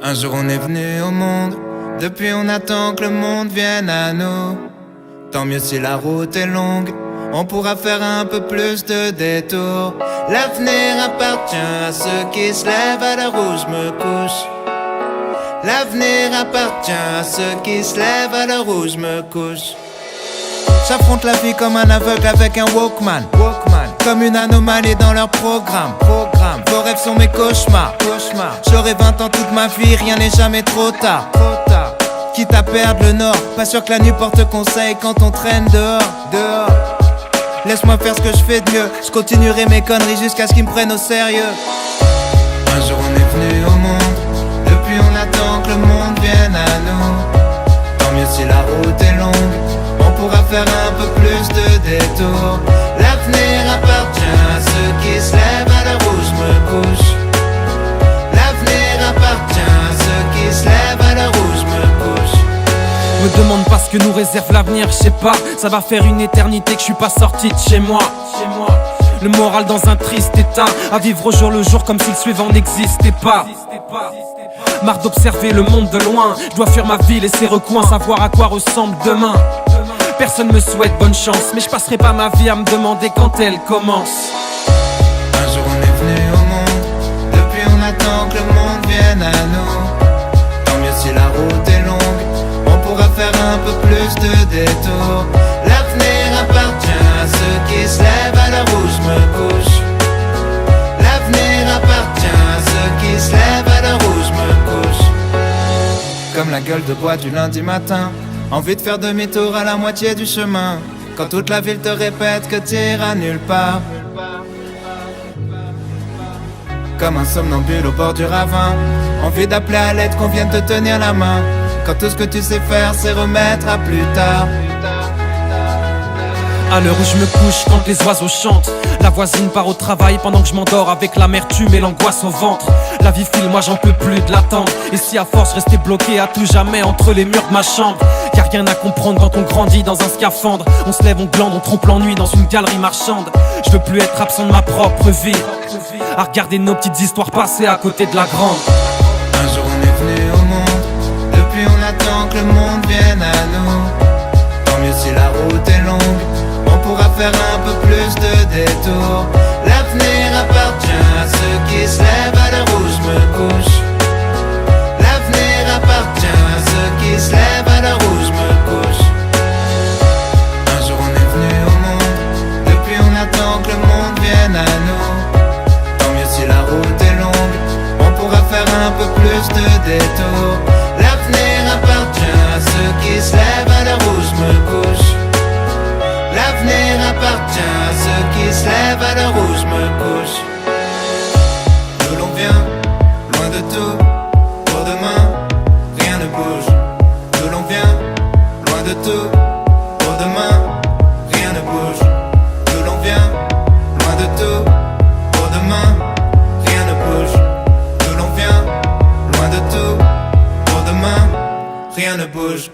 Un jour on est venu au monde, depuis on attend que le monde vienne à nous. Tant mieux si la route est longue, on pourra faire un peu plus de détours. L'avenir appartient à ceux qui se lèvent à l'heure où je me couche. L'avenir appartient à ceux qui se lèvent à l'heure où je me couche. J'affronte la vie comme un aveugle avec un Walkman. Comme une anomalie dans leur programme. Vos rêves sont mes cauchemars. J'aurai 20 ans toute ma vie, rien n'est jamais trop tard. Quitte à perdre le nord, pas sûr que la nuit porte conseil quand on traîne dehors. Laisse-moi faire ce que je fais de mieux. Je continuerai mes conneries jusqu'à ce qu'ils me prennent au sérieux. Un jour on est venu au monde, depuis on attend que le monde vienne à nous. Tant mieux si la route est longue, on pourra faire un peu plus de détours. L'avenir appartient à ceux qui se lèvent à l'heure où je me couche. L'avenir appartient à ceux qui se lèvent à l'heure où je me couche. Me demande pas ce que nous réserve l'avenir, je sais pas. Ça va faire une éternité que je suis pas sorti de chez moi. Le moral dans un triste état, à vivre au jour le jour comme si le suivant n'existait pas. Marre d'observer le monde de loin, je dois fuir ma ville et ses recoins, savoir à quoi ressemble demain. Personne me souhaite bonne chance, mais je passerai pas ma vie à me demander quand elle commence. Un jour on est venu au monde, depuis on attend que le monde vienne à nous. Tant mieux si la route est longue, on pourra faire un peu plus de détours. L'avenir appartient à ceux qui se lèvent à l'heure où je me couche. L'avenir appartient à ceux qui se lèvent à l'heure où je me couche. Comme la gueule de bois du lundi matin, envie de faire demi-tour à la moitié du chemin. Quand toute la ville te répète que t'iras nulle part. Comme un somnambule au bord du ravin, envie d'appeler à l'aide qu'on vienne te tenir la main. Quand tout ce que tu sais faire c'est remettre à plus tard. À l'heure où je me couche, quand les oiseaux chantent, la voisine part au travail pendant que je m'endors avec l'amertume et l'angoisse au ventre. La vie file, moi j'en peux plus de l'attendre. Et si à force rester bloqué à tout jamais entre les murs de ma chambre. Y'a rien à comprendre quand on grandit dans un scaphandre. On se lève, on glande, on trompe l'ennui dans une galerie marchande. Je veux plus être absent de ma propre vie, à regarder nos petites histoires passer à côté de la grande. Un jour on est venu au monde, depuis on attend que le monde vienne à nous. Tant mieux si la route est longue, on pourra faire un peu plus de détours. L'avenir appartient à ceux qui se lèvent à l'heure où je me couche. L'avenir appartient à ceux qui se lèvent à l'heure où je me couche. Un jour on est venu au monde, depuis on attend que le monde vienne à nous. Tant mieux si la route est longue, on pourra faire un peu plus de détours. L'avenir appartient à ceux qui se lèvent à l'heure où je me couche. L'avenir appartient à ceux qui se lèvent à l'heure où je me couche. D'où l'on vient, loin de tout, pour demain, rien ne bouge. D'où l'on vient, loin de tout, pour demain, rien ne bouge. D'où l'on vient, loin de tout, pour demain, rien ne bouge. D'où l'on vient, loin de tout, pour demain, rien ne bouge.